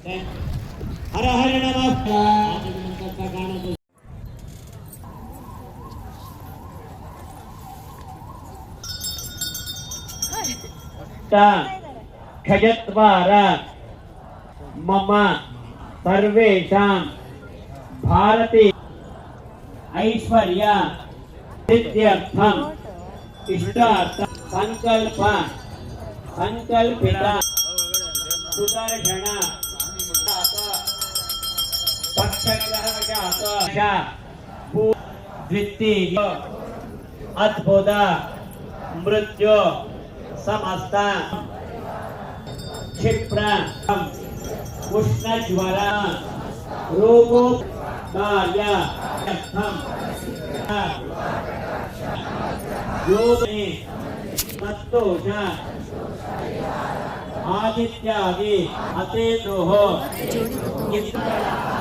ಹರ ಹರ ನಮಃ. ಖಜತ್ವಾರ ಮಮ ಸರ್ವೇಷಾಂ ಭಾರತಿ ಐಶ್ವರ್ಯ ಸಿದ್ಧ್ಯರ್ಥಂ ಇಷ್ಟಾರ್ಥ ಸಂಕಲ್ಪ ಸಂಕಲ್ಪಿತ ಸುದರ್ಶನ ಪಕ್ಷಗ್ರಹಜಾತ ದ್ವಿತೀಯ ಅದ್ಭುತ ಮೃತ್ಯು ಸಮಸ್ತ ಕ್ಷಿಪ್ರ ಉಷ್ಣಜ್ವರ ರೋಗೋಪಚಾರ್ಯ ಯೋಧನೆ ಸಂತೋಷ ಆದಿತ್ಯಾದಿ ಅತೇಂದ್ರೋಃ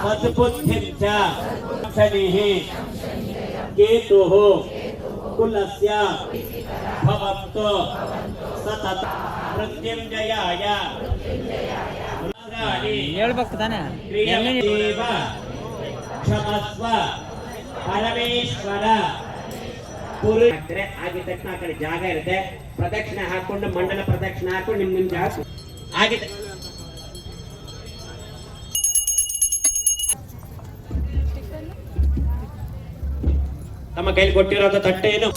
ಸದ್ಬುದ್ಧಿಂ ಚ ಶನಿಃ ಕೇತುಃ ಕುಲಸ್ಯ ಭವಂತು ಸತತ ಮೃತ್ಯುಂಜಯಾಯ ಹೇಳ್ಬೇಕು ತಾನೆ ಕ್ಷಮಸ್ವ ಪರಮೇಶ್ವರ ಆಗಿದ ತಕ್ಷಣ ಆ ಕಡೆ ಜಾಗ ಇರುತ್ತೆ, ಪ್ರದಕ್ಷಿಣೆ ಹಾಕೊಂಡು ಮಂಡಲ ಪ್ರದಕ್ಷಿಣೆ ಹಾಕೊಂಡು ನಿಮ್ ಜಾಗ ಆಗಿದೆ. ತಮ್ಮ ಕೈಲಿ ಕೊಟ್ಟಿರೋದು ತಟ್ಟೆ ಏನು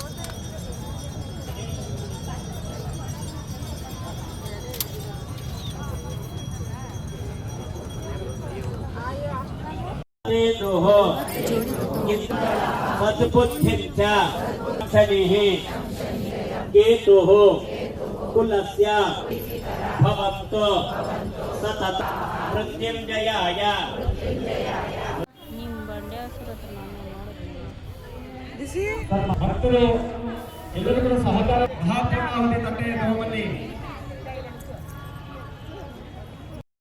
ಸದ್ಬುದ್ಧಿಂ ಚ ಶನಿಃ ಕೇತುಃ ಕುಲಸ್ಯ ಭವಂತು ಸತತ ಮೃತ್ಯುಂಜಯಾಯ. ಭಕ್ತರು ಎಲ್ಲರೂ ಕೂಡ ಸಹಕಾರ ಮಹಾಪೂರ್ಣಾಹುತಿ ತಟ್ಟೆಯನ್ನು